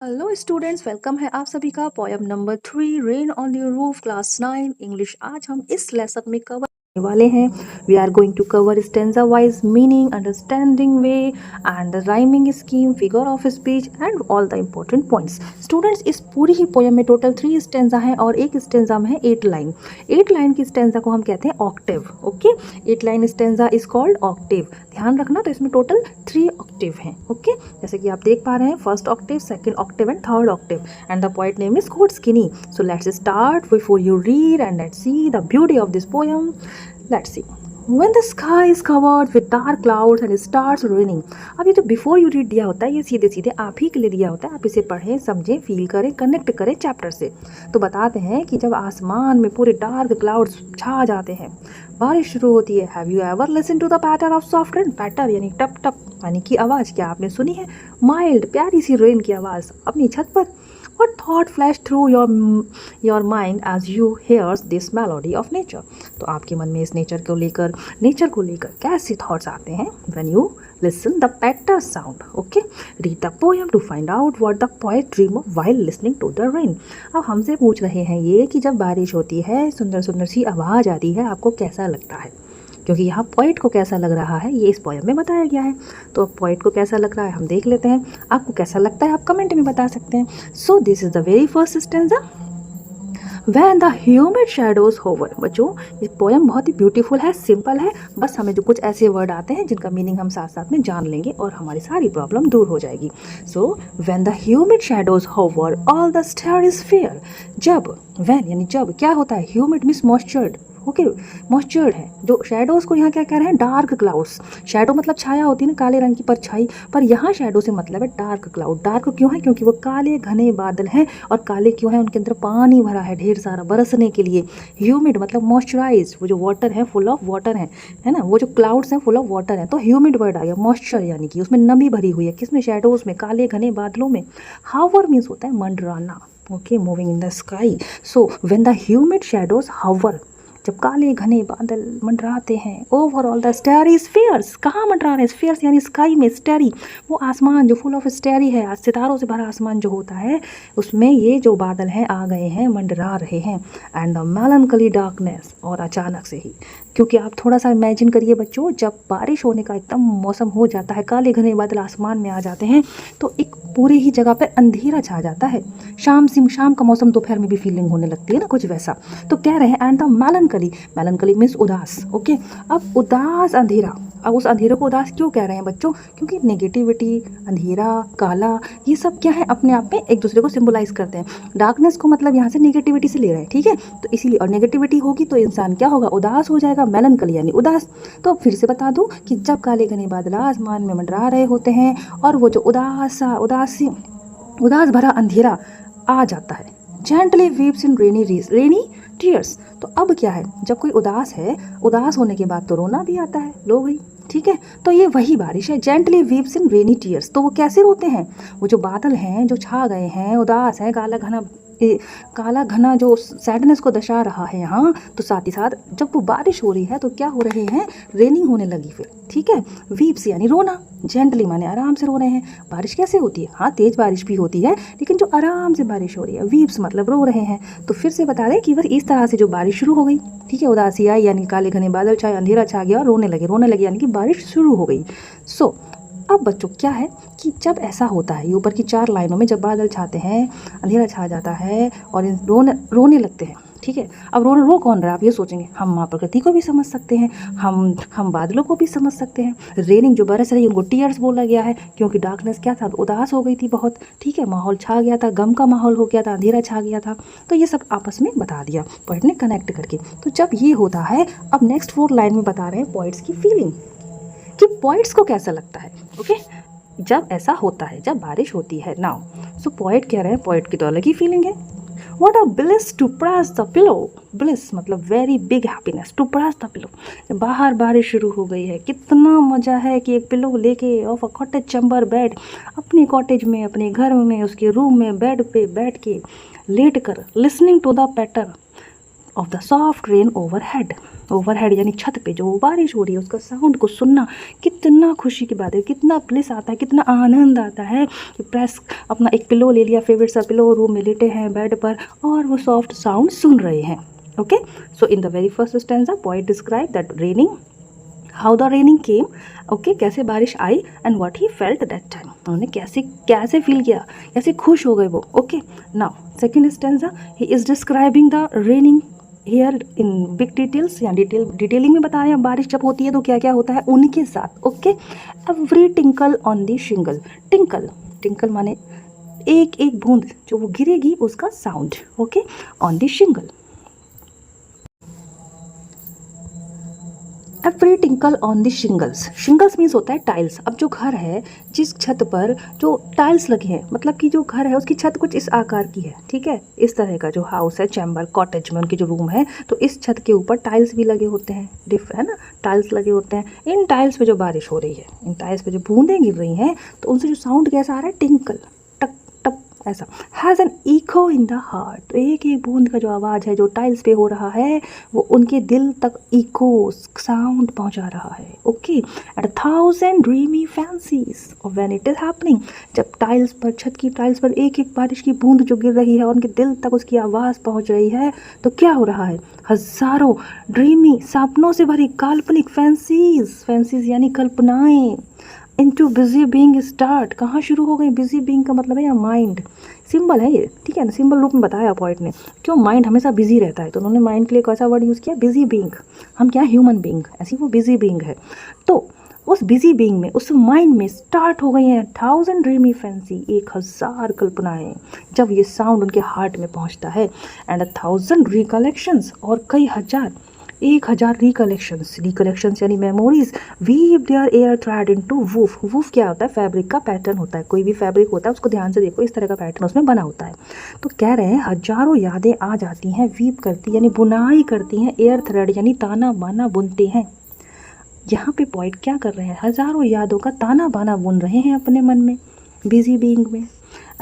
Hello students, welcome है आप सभी का poem number 3 rain on your roof class 9 English. आज हम इस लेसन में कवर करने वाले हैं। We are going to cover stanza wise meaning, understanding way and rhyming scheme, figure of speech and all the important points. Students, इस पूरी ही पोयम में टोटल 3 स्टेंजा हैं और एक स्टेंजा में है 8 लाइन। 8 लाइन की स्टेंजा को हम कहते हैं Octave. Okay, 8 line stanza is called Octave. ध्यान रखना, तो इसमें टोटल 3 ऑक्टेव हैं। ओके, जैसे कि आप देख पा रहे हैं, first Octave, second Octave and third Octave, and the poet name is code skinny. So let's start before you read and let's see the beauty of this poem. Let's see. When the sky is covered with dark clouds and it starts raining। अब ये जो before you read दिया होता है, ये सीधे सीधे आप ही के लिए दिया होता है। आप इसे पढ़ें, समझें, फील करें, कनेक्ट करें चैप्टर से। तो बताते हैं कि जब आसमान में पूरे डार्क क्लाउड्स छा जाते हैं, बारिश शुरू होती है। Have you ever listen to the patter of soft rain. Patter यानी टप टप पानी की आवाज़, क्या आपने सुनी है? माइल्ड प्यारी सी रेन की आवाज़ अपनी छत पर। What thought flashed through your mind as you hears this melody of nature? तो आपके मन में इस नेचर को लेकर कैसे थॉट्स आते हैं? When you listen the patter sound. Okay, read the poem to find out what the poet dream of while listening to the rain. अब हमसे पूछ रहे हैं ये कि जब बारिश होती है, सुंदर सुंदर सी आवाज़ आती है, आपको कैसा लगता है? क्योंकि यहाँ पोइट को कैसा लग रहा है ये इस पोएम में बताया गया है। तो पोइट को कैसा लग रहा है हम देख लेते हैं। आपको कैसा लगता है आप कमेंट में बता सकते हैं। सो this is the very first stanza. When the humid shadows hover। बच्चों, ये पोएम बहुत ही ब्यूटीफुल है, सिंपल है। बस हमें जो कुछ ऐसे वर्ड आते हैं जिनका मीनिंग हम साथ साथ में जान लेंगे और हमारी सारी प्रॉब्लम दूर हो जाएगी। सो when the humid shadows hover all the starry sphere। जब, when यानी जब, क्या होता है? humid means moistured। ओके, मॉइस्चर्ड है। जो शेडोज़ को यहाँ क्या कह रहे हैं? Dark clouds. शेडो मतलब छाया होती है ना, काले रंग की परछाई, पर यहाँ शेडो से मतलब है डार्क क्लाउड। डार्क क्यों है? क्योंकि वो काले घने बादल हैं। और काले क्यों हैं? उनके अंदर पानी भरा है ढेर सारा बरसने के लिए। ह्यूमिड मतलब मॉइस्चराइज, वो जो वाटर है फुल ऑफ वाटर है ना, वो जो क्लाउड्स हैं फुल ऑफ वाटर है। तो ह्यूमिड वर्ड आ गया, मॉइस्चर यानी कि उसमें नमी भरी हुई है। किसमें? शेडोज़ में, काले घने बादलों में। हावर मीन्स होता है मंडराना। Okay, moving in the sky. So when the humid shadows hover, जब काले घने बादल मंडराते हैं, over all the starry spheres. कहाँ मंडरा रहे हैं? स्फीयर्स यानी स्काई में। स्टेरी वो आसमान जो फुल ऑफ स्टेरी है, आज सितारों से भरा आसमान जो होता है, उसमें ये जो बादल हैं आ गए हैं, मंडरा रहे हैं। एंड द मेलनकली डार्कनेस, और अचानक से ही, क्योंकि आप थोड़ा सा इमेजिन करिए बच्चों, जब बारिश होने का एकदम मौसम हो जाता है, काले घने बादल आसमान में आ जाते हैं, तो एक पूरी ही जगह पर अंधेरा छा जाता है। शाम का मौसम दोपहर में भी फीलिंग होने लगती है ना, कुछ वैसा। तो कह रहे हैं एंड द मेलनकली मीन्स उदास। ओके, अब उदास अंधेरा। अब उस अंधेरे को उदास क्यों कह रहे हैं बच्चों? क्योंकि नेगेटिविटी, अंधेरा, काला, ये सब क्या है? अपने आप में एक दूसरे को सिंबलाइज करते हैं। डार्कनेस को मतलब यहाँ से नेगेटिविटी से ले रहे हैं, ठीक है? तो इसीलिए, और नेगेटिविटी होगी तो इंसान क्या होगा? उदास हो जाएगा। मेलनकली यानी उदास। तो फिर से बता दूं कि जब काले घने बादल आसमान में मंडरा रहे होते हैं और वो जो उदास भरा अंधेरा आ जाता है, जेंटली वीप्स इन रेनी टीयर्स। तो अब क्या है? जब कोई उदास है, उदास होने के बाद तो रोना भी आता है। लो भाई, ठीक है? तो ये वही बारिश है, जेंटली वीप्स इन रेनी टीयर्स। तो वो कैसे रोते हैं? वो जो बादल हैं जो छा गए हैं, उदास है, काला घना जो सैडनेस को दर्शा रहा है यहाँ, तो साथ ही साथ जब वो बारिश हो रही है तो क्या हो रहे हैं? रेनिंग होने लगी फिर, ठीक है? वीप्स यानी रोना, जेंटली माने आराम से रो रहे हैं। बारिश कैसे होती है? हाँ, तेज बारिश भी होती है, लेकिन जो आराम से बारिश हो रही है, वीप्स मतलब रो रहे हैं। तो फिर से बता दें कि बस इस तरह से जो बारिश शुरू हो गई, ठीक है? उदासी आई यानी काले घने बादल छाए, अंधेरा छा गया और रोने लगे यानी कि बारिश शुरू हो गई। सो अब बच्चों क्या है कि जब ऐसा होता है, ये ऊपर की 4 लाइनों में जब बादल छाते हैं, अंधेरा छा जाता है और रोने लगते हैं, ठीक है? अब रो कौन रहा है? आप ये सोचेंगे, हम माँ प्रकृति को भी समझ सकते हैं, हम बादलों को भी समझ सकते हैं। रेनिंग जो बरस रही है उनको टीयर्स बोला गया है, क्योंकि डार्कनेस क्या था? उदास हो गई थी बहुत, ठीक है? माहौल छा गया था, गम का माहौल हो गया था, अंधेरा छा गया था। तो ये सब आपस में बता दिया पोइट ने कनेक्ट करके। तो जब ये होता है, अब नेक्स्ट 4 लाइन में बता रहे हैं पोइट्स की फीलिंग कि पोइट्स को कैसा लगता है। ओके, जब ऐसा होता है, जब बारिश होती है। नाउ सो पोइट कह रहे हैं, पोइट की तो अलग ही फीलिंग है। What a bliss to press the pillow। bliss मतलब very big happiness, to press the pillow। बाहर बारिश शुरू हो गई है, कितना मज़ा है कि एक पिलो लेके of a cottage chamber bed, अपने कॉटेज में, अपने घर में, उसके रूम में, बेड पे बैठ के लेट कर, listening to the patter, of the soft rain overhead. Overhead यानी छत पे जो बारिश हो रही है उसका साउंड को सुनना कितना खुशी की बात है, कितना ब्लिस आता है, कितना आनंद आता है कि प्रेस अपना एक पिलो ले लिया, फेवरेट सा पिलो, रूम में लेटे हैं बेड पर और वो सॉफ्ट साउंड सुन रहे हैं। Okay, so in the very first stanza poet describe that raining, how the raining came, okay, कैसे बारिश आई and what he felt that time, उन्होंने कैसे फील किया, कैसे खुश हो गए वो। Okay, now second stanza, he is describing the raining here in big details, या डिटेलिंग में बता रहे हैं बारिश जब होती है तो क्या क्या होता है उनके साथ। Okay, every tinkle on the shingle, tinkle, tinkle माने एक एक बूंद जो वो गिरेगी उसका sound. Okay, on the shingle, every tinkle on the shingles, shingles means होता है टाइल्स। अब जो घर है, जिस छत पर जो टाइल्स लगे हैं, मतलब कि जो घर है उसकी छत कुछ इस आकार की है, ठीक है, इस तरह का जो हाउस है, चैम्बर, कॉटेज में उनके जो रूम है, तो इस छत के ऊपर टाइल्स भी लगे होते हैं, है ना, टाइल्स लगे होते हैं। इन टाइल्स पे जो बारिश हो रही है, इन टाइल्स पे जो बूंदें गिर रही हैं, तो उनसे जो साउंड कैसा आ रहा है, टिंकल, टक टक ऐसा, has an echo in the heart, तो एक एक बूंद का जो आवाज़ है जो टाइल्स पे हो रहा है वो उनके दिल तक इको साउंड पहुंचा रहा है। Okay, at 1000 dreamy fancies when it is happening, जब टाइल्स पर, छत की टाइल्स पर एक एक बारिश की बूंद जो गिर रही है उनके दिल तक उसकी आवाज़ पहुंच रही है, तो क्या हो रहा है, हजारों ड्रीमी, सपनों से भरी काल्पनिक फैंसीज, फैंसीज यानी कल्पनाएं, इनटू बिजी बीइंग स्टार्ट, कहाँ शुरू हो गई, बिजी बीइंग का मतलब है या माइंड, सिंबल है ये, ठीक है ना, सिंबल रूप में बताया पॉइंट ने, क्यों माइंड हमेशा बिजी रहता है, तो उन्होंने माइंड के लिए कैसा वर्ड यूज़ किया, बिजी बीइंग, हम क्या ह्यूमन बीइंग, ऐसी वो बिजी बीइंग है, तो उस बिजी बीइंग में, उस माइंड में स्टार्ट हो गई हैं 1000 ड्रीमी फैंसी, 1000 कल्पनाएं, जब ये साउंड उनके हार्ट में पहुंचता है, एंड 1000 रिकलेक्शंस, और कई हजार, 1000 रिकलेक्शंस, रिकलेक्शंस यानी memories, weave their air thread into woof, woof क्या होता है, फैब्रिक का पैटर्न होता है, कोई भी फैब्रिक होता है उसको ध्यान से देखो, इस तरह का पैटर्न उसमें बना होता है, तो कह रहे हैं हजारों यादें आ जाती हैं, वीव करती यानी बुनाई करती हैं, एयर थ्रेड यानी ताना बाना बुनते हैं। यहाँ पे पॉइंट क्या कर रहे हैं, हजारों यादों का ताना बाना बुन रहे हैं अपने मन में, बिजी बीइंग में।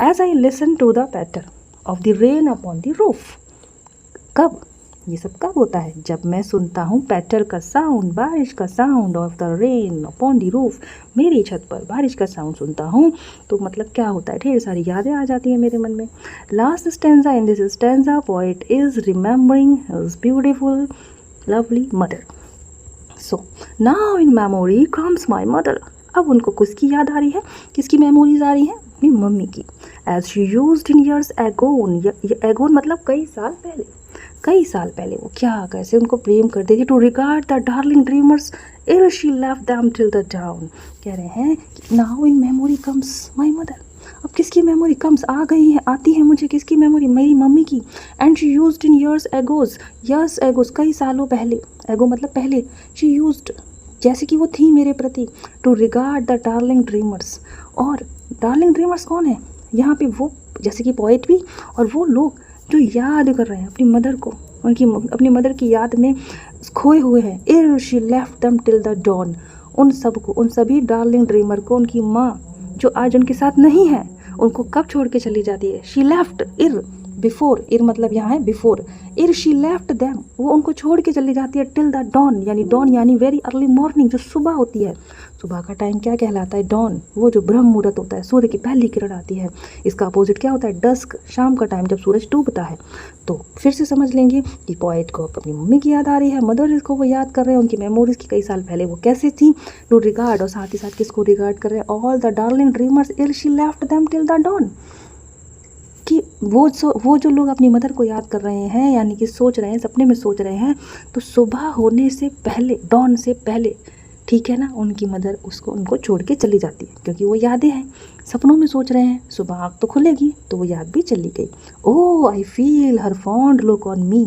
As I listen to the patter of the rain upon the roof, कब, ये सब कब होता है, जब मैं सुनता हूँ पैटर का साउंड, बारिश का sound, of the rain upon the roof, मेरी छत पर बारिश का साउंड सुनता हूँ, तो मतलब क्या होता है, ढेर सारी यादें आ जाती हैं मेरे मन में। Last stanza, in this stanza poet is remembering his beautiful lovely mother, so now in memory comes my mother, अब उनको किसकी याद आ रही है, किसकी मेमोरीज आ रही है, अपनी मम्मी की। As she used in years agone, agone मतलब कई साल पहले, कई साल पहले वो क्या कैसे उनको प्रेम करती थी, to regard the darling dreamers ill she left them till the dawn, कह रहे हैं now in memory comes my mother, अब किसकी मेमोरी कम्स, आ गई है, आती है मुझे किसकी मेमोरी, मेरी मम्मी की। And she used in years agone, years agone कई सालों पहले, एगो मतलब पहले, शी यूज्ड जैसे कि वो थी मेरे प्रति, to regard the darling dreamers, और डार्लिंग ड्रीमर्स कौन है यहाँ पे, वो जैसे कि पोएट भी, और वो लोग जो याद कर रहे हैं अपनी मदर को, उनकी अपनी मदर की याद में खोए हुए हैं। Ere she left them till the dawn, उन सबको, उन सभी डार्लिंग ड्रीमर को, उनकी माँ जो आज उनके साथ नहीं है, उनको कब छोड़ के चली जाती है, शी लेफ्ट, इर बिफोर, इर मतलब यहाँ है बिफोर, इर शी लेफ्ट देम, वो उनको छोड़ के चली जाती है, टिल द डॉन, यानी डॉन यानी वेरी अर्ली मॉर्निंग, जो सुबह होती है, सुबह का टाइम क्या कहलाता है, डॉन, वो जो ब्रह्म मुहूर्त होता है, सूर्य की पहली किरण आती है, इसका अपोजिट क्या होता है, डस्क, शाम का टाइम जब सूरज डूबता है। तो फिर से समझ लेंगे कि पोएट को अपनी मम्मी की याद आ रही है, मदर को वो याद कर रहे हैं, उनकी मेमोरीज की कई साल पहले वो कैसे थी, टू रिगार्ड, और साथ ही साथ किसको रिगार्ड कर रहे हैं, all the darling dreamers ill she left them till the dawn, कि वो जो लोग अपनी मदर को याद कर रहे हैं, यानी कि सोच रहे हैं, सपने में सोच रहे हैं, तो सुबह होने से पहले, डॉन से पहले, ठीक है ना, उनकी मदर उनको छोड़ के चली जाती है, क्योंकि वो यादें हैं, सपनों में सोच रहे हैं, सुबह आँख तो खुलेगी तो वो याद भी चली गई। Oh I feel her fond look on me,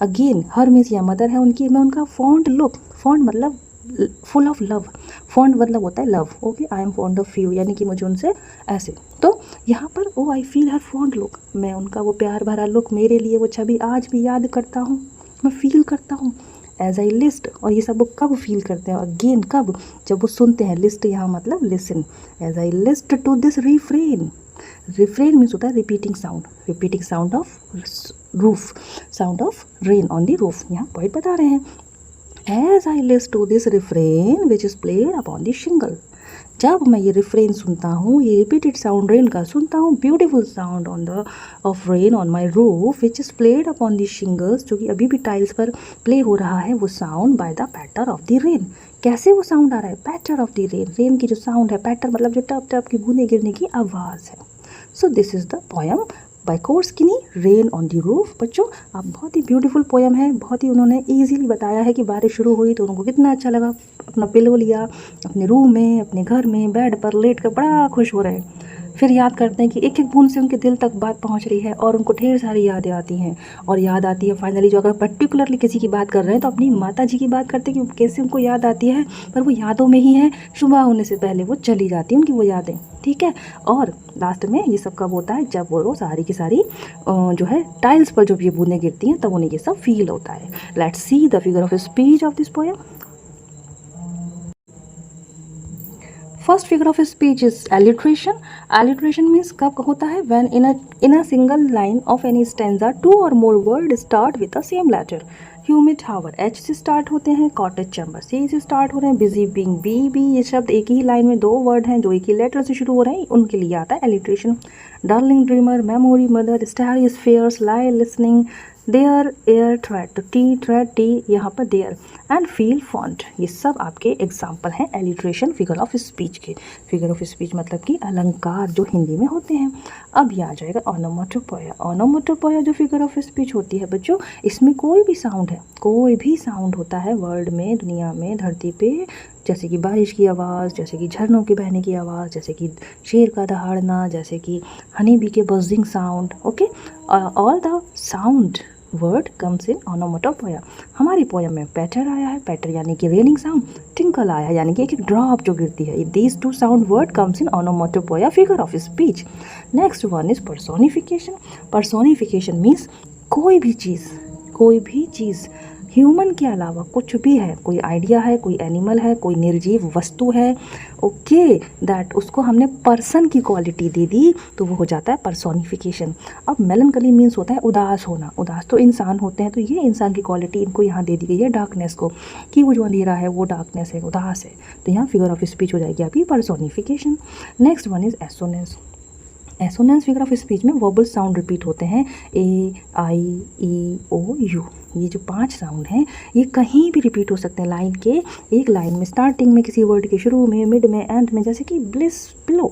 again her means या मदर है उनकी, मैं उनका फॉन्ड लुक, फॉन्ड मतलब फुल ऑफ लव, फॉन्ड मतलब होता है love, okay, I am fond of you, यानी कि मुझे उनसे ऐसे, तो यहाँ पर oh I feel her fond look, मैं उनका वो प्यार भरा लुक, मेरे लिए वो छवि आज भी याद करता हूँ, मैं फील करता हूँ। एज आई लिस्ट, और ये सब वो कब फील करते हैं, अगेन कब, जब वो सुनते हैं, लिस्ट यहाँ मतलब listen, as I list to this refrain, refrain means होता है repeating sound of roof, sound of rain on the roof. यहाँ पॉइंट बता रहे हैं, as I list to this refrain which is played upon the shingle. जब मैं ये refrain सुनता हूँ, ये रिपीटेड साउंड रेन का सुनता हूँ, beautiful sound on the of rain on my roof which is played upon the shingles, जो कि अभी भी टाइल्स पर प्ले हो रहा है, वो sound by the patter of the rain. कैसे वो साउंड आ रहा है? Patter of the rain, rain की जो साउंड है, पैटर मतलब जो टप टप की बूंदे गिरने की आवाज़ है। So this is the poem by Coates Kinney, rain on the roof. बच्चों आप बहुत ही ब्यूटीफुल पोयम है, बहुत ही उन्होंने ईजीली बताया है कि बारिश शुरू हुई तो उनको कितना अच्छा लगा, अपना पिलो लिया, अपने रूम में, अपने घर में बेड पर लेट कर बड़ा खुश हो रहे हैं। फिर याद करते हैं कि एक एक बूंद से उनके दिल तक बात पहुंच रही है और उनको ढेर सारी यादें आती हैं। और याद आती है फाइनली, जो अगर पर्टिकुलरली किसी की बात कर रहे हैं तो अपनी माता जी की बात करते हैं कि कैसे उनको याद आती है, पर वो यादों में ही है, सुबह होने से पहले वो चली जाती हैं उनकी वो यादें, ठीक है। और लास्ट में ये सब कब होता है? जब वो सारी की सारी जो है टाइल्स पर जब ये बूंदें गिरती हैं तब उन्हें ये सब फील होता है। Let's see the figure of speech of this poem. First figure of speech is alliteration. Alliteration means कब होता है? When in a single line of any stanza two और more word start with the same letter. Humid hover H से start होते हैं, cottage chamber सी से start हो रहे हैं, बिजी बीइंग बी। ये शब्द एक ही लाइन में दो वर्ड हैं जो एक ही लेटर से शुरू हो रहे हैं, उनके लिए आता है alliteration. Darling, dreamer, memory, mother, star, fairs, lie, listening, their, air, thread, तो टी, थ्रेड, टी यहाँ पर देयर, एंड फील, फॉन्ट, ये सब आपके एग्जाम्पल हैं एलिट्रेशन फिगर ऑफ स्पीच के। फिगर ऑफ स्पीच मतलब कि अलंकार जो हिंदी में होते हैं। अब ये आ जाएगा ओनोमेटोपोइया। ओनोमेटोपोइया जो फिगर ऑफ स्पीच होती है बच्चों, इसमें कोई भी साउंड है, कोई भी साउंड होता है वर्ल्ड में, दुनिया में, धरती पे, जैसे कि बारिश की आवाज़, जैसे कि झरनों के बहने की आवाज़, जैसे कि शेर का दहाड़ना, जैसे कि हनी बी के buzzing sound, okay, all the sound word comes in ओनोमेटोपोइया। हमारी पोयम में पैटर आया है, पैटर यानी कि रेनिंग साउंड, टिंकल आया है यानी कि एक एक ड्रॉप जो गिरती है। These two sound word comes in ओनोमेटोपोइया figure of speech. Next one is personification. Personification means कोई भी चीज़ ह्यूमन के अलावा कुछ भी है, कोई आइडिया है, कोई एनिमल है, कोई निर्जीव वस्तु है, ओके, दैट उसको हमने पर्सन की क्वालिटी दे दी तो वो हो जाता है पर्सोनिफिकेशन। अब मेलनकली मीन्स होता है उदास होना, उदास तो इंसान होते हैं, तो ये इंसान की क्वालिटी इनको यहाँ दे दी गई है डार्कनेस को, कि वो जो अंधेरा है वो डार्कनेस है, उदास है, तो यहाँ फिगर ऑफ स्पीच हो जाएगी आपकी personification. Next one is assonance. Assonance figure of speech में वोबल साउंड रिपीट होते हैं, ए, आई, ई, ओ, यू। ये जो 5 साउंड हैं ये कहीं भी रिपीट हो सकते हैं लाइन के, एक लाइन में, स्टार्टिंग में, किसी वर्ड के शुरू में, मिड में, एंड में, जैसे कि bliss, pillow,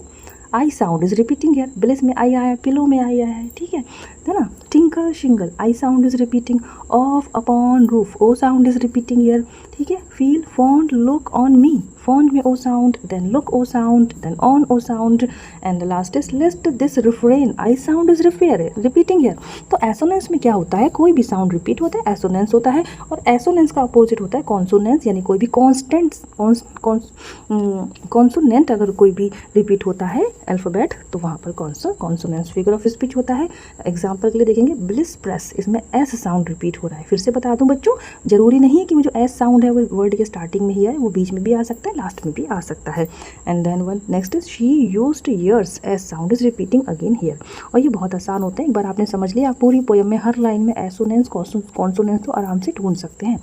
I sound is repeating here, bliss में आई आया, पिलो में आई आया है, ठीक है ना। Tinkle, shingle, I sound is repeating, of, upon, roof, O sound is repeating here, ठीक है। Feel, fond, look, on me, fond में O sound, then look O sound, then on O sound, and the last is list this refrain, I sound is repeating here. तो assonance में क्या होता है? कोई भी साउंड रिपीट होता है, एसोनेंस होता है, और एसोनेंस का अपोजिट होता है कॉन्सोनेंस, यानी कोई भी कॉन्सोनेंट अगर कोई भी रिपीट होता है अल्फ़ाबेट तो वहाँ पर कॉन्सोनेंस फिगर ऑफ स्पीच होता है। एग्जाम्पल के लिए देखेंगे, ब्लिस प्रेस, इसमें एस साउंड रिपीट हो रहा है। फिर से बता दूं बच्चों, जरूरी नहीं है कि वो जो एस साउंड है वो वर्ड के स्टार्टिंग में ही है, वो बीच में भी आ सकता है, लास्ट में भी आ सकता है। And then one next is she used years, S sound is repeating again here. और ये बहुत आसान होते हैं, एक बार आपने समझ लिया, आप पूरी पोयम में हर लाइन में एसोनेंस कॉन्सोनेंस तो आराम से ढूंढ सकते हैं।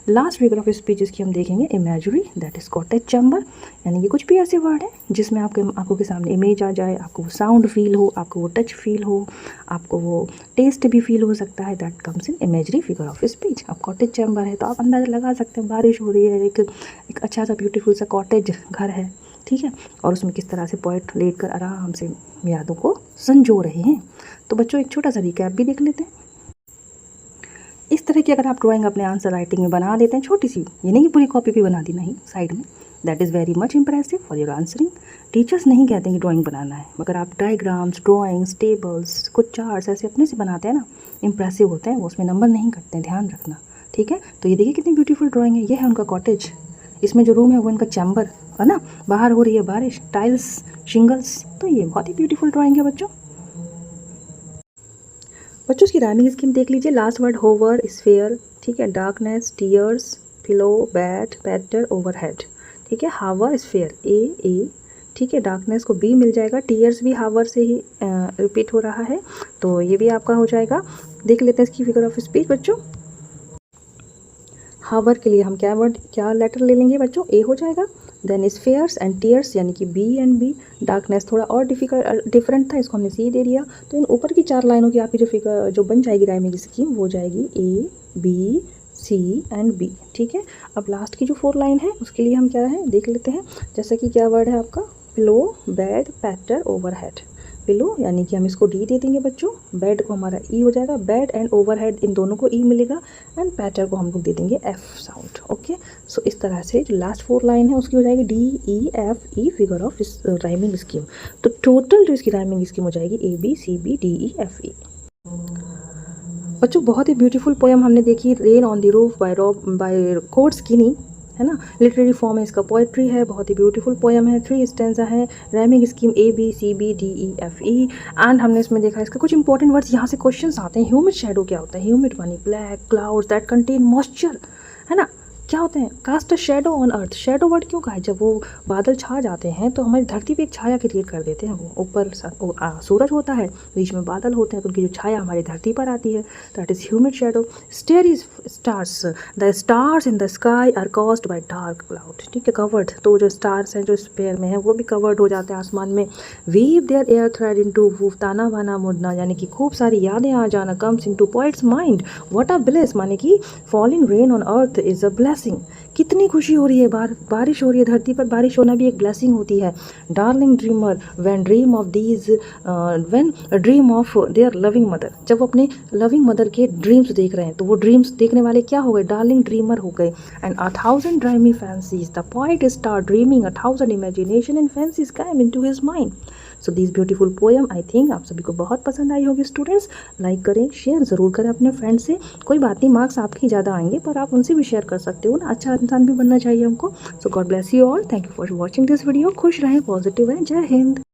लास्ट फिगर ऑफ स्पीच इसकी हम देखेंगे imagery, that is cottage chamber, यानी कि कुछ भी ऐसे वर्ड हैं जिसमें आपके आंखों के सामने इमेज आ जाए, आपको वो साउंड फील हो, आपको वो टच फील हो, आपको वो टेस्ट भी फील हो सकता है, that comes in imagery figure of speech. अब कॉटेज चैम्बर है तो आप अंदाजा लगा सकते हैं, बारिश हो रही है, एक अच्छा सा ब्यूटीफुल सा कॉटेज घर है, ठीक है, और उसमें किस तरह से पोएट लेट कर आराम से यादों को संजो रहे हैं। तो बच्चों एक छोटा सा रिकैप भी देख लेते हैं। इस तरह की अगर आप ड्राइंग अपने आंसर राइटिंग में बना देते हैं, छोटी सी, ये नहीं कि पूरी कॉपी भी बना दी, नहीं, साइड में, that is very much impressive for your answering. Teachers नहीं कहते हैं कि ड्राइंग बनाना है, मगर आप डायग्राम्स, ड्राइंग्स, टेबल्स, कुछ चार्ट्स ऐसे अपने से बनाते हैं ना, इंप्रेसिव होते हैं वो, उसमें नंबर नहीं कटते हैं, ध्यान रखना, ठीक है। तो ये देखिए कितनी ब्यूटीफुल ड्राइंग है, ये है उनका कॉटेज, इसमें जो रूम है वो इनका चैम्बर है ना, बाहर हो रही है बारिश, टाइल्स, शिंगल्स, तो ये बहुत ही ब्यूटीफुल ड्राइंग है बच्चों। बच्चों इसकी राइमिंग स्कीम देख लीजिए। लास्ट वर्ड होवर, स्फेयर, ठीक है, darkness, tears, pillow, bat, patter, overhead, ठीक है, हावर, स्फेयर, ए, ठीक है, डार्कनेस को बी मिल जाएगा, टीयर्स भी हावर से ही रिपीट हो रहा है, तो ये भी आपका हो जाएगा। देख लेते हैं इसकी फिगर ऑफ स्पीच बच्चों। हावर के लिए हम क्या लेटर ले लेंगे बच्चों, ए हो जाएगा। देन स्फेयर्स एंड टीयर्स यानी कि बी एंड बी। डार्कनेस थोड़ा और डिफरेंट था, इसको हमने सी दे दिया। तो इन ऊपर की 4 लाइनों की आपकी जो फिगर जो बन जाएगी राइमिंग स्कीम वो जाएगी A B C and B. ठीक है, अब लास्ट की जो 4 लाइन है उसके लिए हम क्या है देख लेते हैं। जैसा कि क्या वर्ड है आपका, पिलो, बेड, पैटर, ओवरहेड। पिलो यानी कि हम इसको डी दे देंगे बच्चों, बेड को हमारा ई हो जाएगा, बेड एंड ओवरहेड इन दोनों को ई मिलेगा, एंड पैटर को हम लोग दे देंगे एफ साउंड। ओके, सो इस तरह से जो लास्ट 4 लाइन है उसकी हो जाएगी D E F E figure of rhyming scheme. तो टोटल जो इसकी राइमिंग स्कीम हो जाएगी A B C B D E F E. बच्चों बहुत ही ब्यूटीफुल पोएम हमने देखी, rain on the roof by कोर्ट स्किनी, है ना। लिटरेरी फॉर्म है इसका, पोएट्री है, बहुत ही ब्यूटीफुल पोएम है। 3 स्टेंजा है, rhyming scheme A B C B D E F E. And हमने इसमें देखा इसका कुछ इंपॉर्टेंट वर्ड्स यहाँ से क्वेश्चंस आते हैं। ह्यूमिड शेडो क्या होता है, ह्यूमिड मानी black clouds that contain moisture, है ना। क्या होते हैं, cast a shadow on earth. Shadow word क्यों कहा है, जब वो बादल छा जाते हैं तो हमारी धरती पे एक छाया क्रिएट कर देते हैं। वो ऊपर सूरज होता है, बीच में बादल होते हैं, तो उनकी जो छाया हमारी धरती पर आती है, that is humid shadow. Starry stars, the stars in the sky are caused by dark cloud. ठीक है, कवर्ड, तो जो स्टार्स हैं जो स्पेयर में है वो भी कवर्ड हो जाते हैं आसमान में। Weave their air thread into woof, ताना बाना मुड़ना, यानी कि खूब सारी यादें आ जाना, comes into poets mind. What a bless, माने कि falling rain on earth is a blessing. कितनी खुशी हो रही है, बारिश हो रही है धरती पर, बारिश होना भी एक ब्लेसिंग होती है। Darling dreamer when dream of these when dream of their loving mother, जब वो अपने लविंग मदर के ड्रीम्स देख रहे हैं तो वो ड्रीम्स देखने वाले क्या हो गए, डार्लिंग ड्रीमर हो गए। And 1000 dreamy fancies, the poet start dreaming 1000 imagination and fancies come into his mind. So this beautiful poem I think आप सभी को बहुत पसंद आई होगी। स्टूडेंट्स लाइक करें, शेयर ज़रूर करें अपने फ्रेंड से। कोई बात नहीं, मार्क्स आपके ज़्यादा आएंगे पर आप उनसे भी शेयर कर सकते हो ना, अच्छा इंसान भी बनना चाहिए हमको। So God bless you all, thank you for watching this video. खुश रहें, पॉजिटिव रहें, जय हिंद।